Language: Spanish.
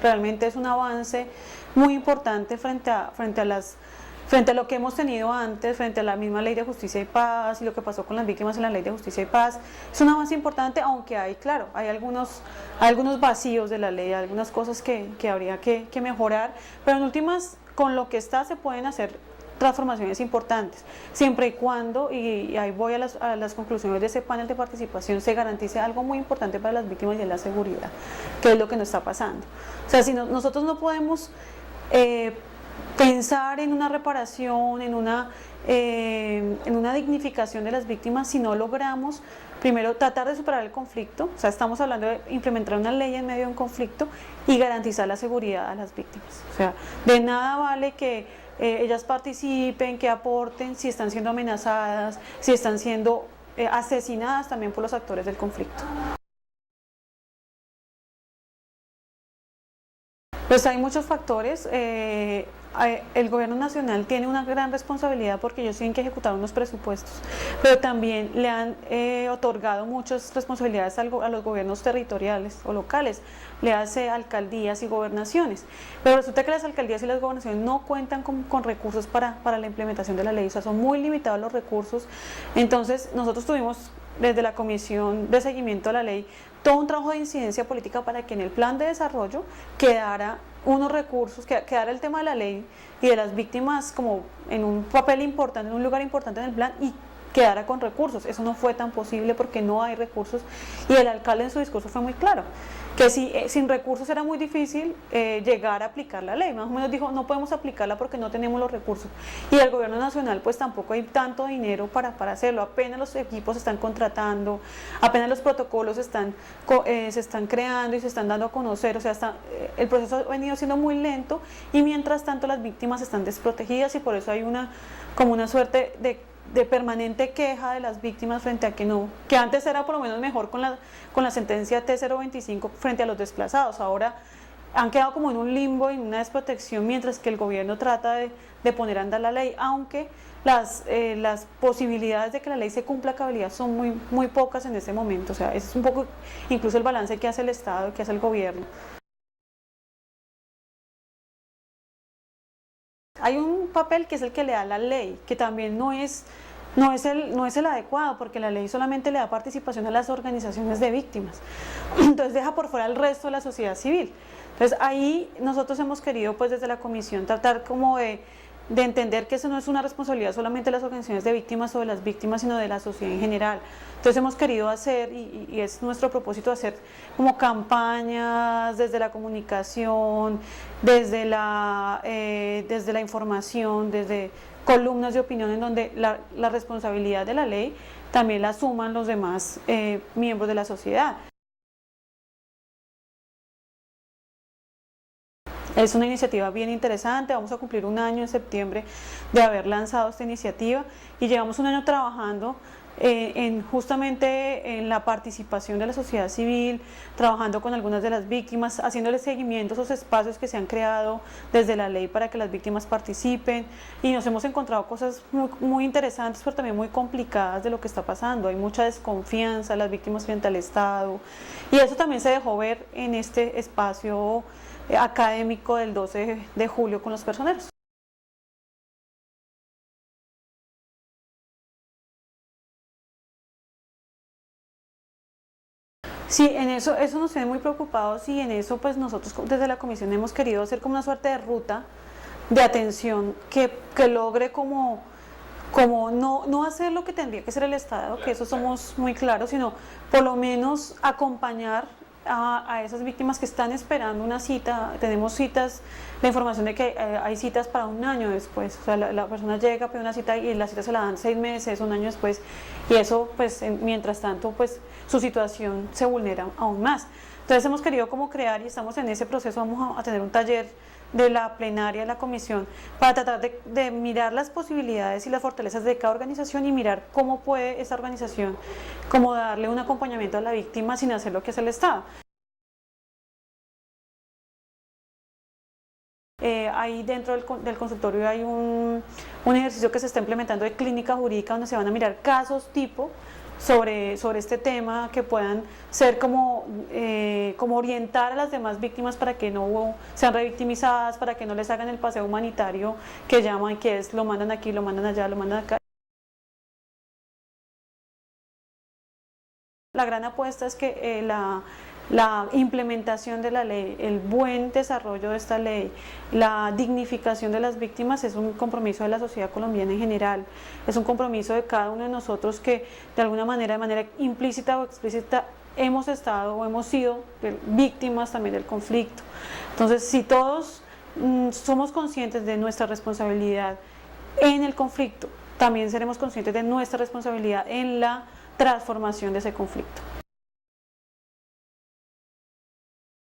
Realmente es un avance muy importante frente a lo que hemos tenido antes, frente a la misma Ley de Justicia y Paz y lo que pasó con las víctimas en la Ley de Justicia y Paz. Es un avance importante, aunque hay, claro, hay algunos vacíos de la ley, algunas cosas que habría que mejorar, pero en últimas, con lo que está, se pueden hacer transformaciones importantes, siempre y cuando, y ahí voy a las conclusiones de ese panel de participación, se garantice algo muy importante para las víctimas y es la seguridad, que es lo que nos está pasando. O sea, si nosotros no podemos pensar en una reparación, en una dignificación de las víctimas, si no logramos primero tratar de superar el conflicto. O sea, estamos hablando de implementar una ley en medio de un conflicto y garantizar la seguridad a las víctimas. O sea, de nada vale que ellas participen, que aporten, si están siendo amenazadas, si están siendo asesinadas también por los actores del conflicto. Pues hay muchos factores. El gobierno nacional tiene una gran responsabilidad porque ellos tienen que ejecutar unos presupuestos, pero también le han otorgado muchas responsabilidades a los gobiernos territoriales o locales, le hace alcaldías y gobernaciones, pero resulta que las alcaldías y las gobernaciones no cuentan con recursos para la implementación de la ley, o sea, son muy limitados los recursos. Entonces nosotros tuvimos desde la Comisión de Seguimiento a la Ley todo un trabajo de incidencia política para que en el plan de desarrollo quedara unos recursos, quedara el tema de la ley y de las víctimas como en un papel importante, en un lugar importante en el plan, y quedara con recursos. Eso no fue tan posible porque no hay recursos, y el alcalde en su discurso fue muy claro, que sin recursos era muy difícil llegar a aplicar la ley. Más o menos dijo, no podemos aplicarla porque no tenemos los recursos, y el gobierno nacional pues tampoco hay tanto dinero para hacerlo, apenas los equipos se están contratando, apenas los protocolos se están creando y se están dando a conocer. O sea, el proceso ha venido siendo muy lento, y mientras tanto las víctimas están desprotegidas, y por eso hay como una suerte de permanente queja de las víctimas frente a que antes era por lo menos mejor con la sentencia T025 frente a los desplazados. Ahora han quedado como en un limbo, en una desprotección, mientras que el gobierno trata de poner a andar la ley, aunque las posibilidades de que la ley se cumpla a cabalidad son muy, muy pocas en este momento. O sea, ese es un poco incluso el balance que hace el Estado, que hace el gobierno. Hay un papel que es el que le da la ley, que también no es el adecuado, porque la ley solamente le da participación a las organizaciones de víctimas, entonces deja por fuera el resto de la sociedad civil. Entonces ahí nosotros hemos querido, pues desde la comisión, tratar como de entender que eso no es una responsabilidad solamente de las organizaciones de víctimas o de las víctimas, sino de la sociedad en general. Entonces hemos querido hacer, y es nuestro propósito, hacer como campañas desde la comunicación, desde la información, desde columnas de opinión, en donde la responsabilidad de la ley también la asuman los demás miembros de la sociedad. Es una iniciativa bien interesante. Vamos a cumplir un año en septiembre de haber lanzado esta iniciativa, y llevamos un año trabajando justamente en la participación de la sociedad civil, trabajando con algunas de las víctimas, haciéndole seguimiento a esos espacios que se han creado desde la ley para que las víctimas participen, y nos hemos encontrado cosas muy, muy interesantes, pero también muy complicadas de lo que está pasando. Hay mucha desconfianza de las víctimas frente al Estado, y eso también se dejó ver en este espacio académico del 12 de julio con los personeros. Sí, en eso nos tiene muy preocupados, y en eso pues nosotros desde la comisión hemos querido hacer como una suerte de ruta de atención que logre como no hacer lo que tendría que ser el Estado, que eso somos muy claros, sino por lo menos acompañar a esas víctimas que están esperando una cita. Tenemos citas, la información de que hay citas para un año después. O sea, la persona llega, pide una cita y la cita se la dan 6 meses, un año después, y eso pues mientras tanto pues su situación se vulnera aún más. Entonces hemos querido como crear, y estamos en ese proceso. Vamos a tener un taller de la plenaria de la comisión para tratar de mirar las posibilidades y las fortalezas de cada organización, y mirar cómo puede esa organización como darle un acompañamiento a la víctima sin hacer lo que hace el Estado. Ahí dentro del consultorio hay un ejercicio que se está implementando de clínica jurídica, donde se van a mirar casos tipo sobre este tema, que puedan ser como orientar a las demás víctimas para que no sean revictimizadas, para que no les hagan el paseo humanitario que llaman, que es lo mandan aquí, lo mandan allá, lo mandan acá. La gran apuesta es que la implementación de la ley, el buen desarrollo de esta ley, la dignificación de las víctimas es un compromiso de la sociedad colombiana en general, es un compromiso de cada uno de nosotros que de alguna manera, de manera implícita o explícita, hemos estado o hemos sido víctimas también del conflicto. Entonces, si todos somos conscientes de nuestra responsabilidad en el conflicto, también seremos conscientes de nuestra responsabilidad en la transformación de ese conflicto.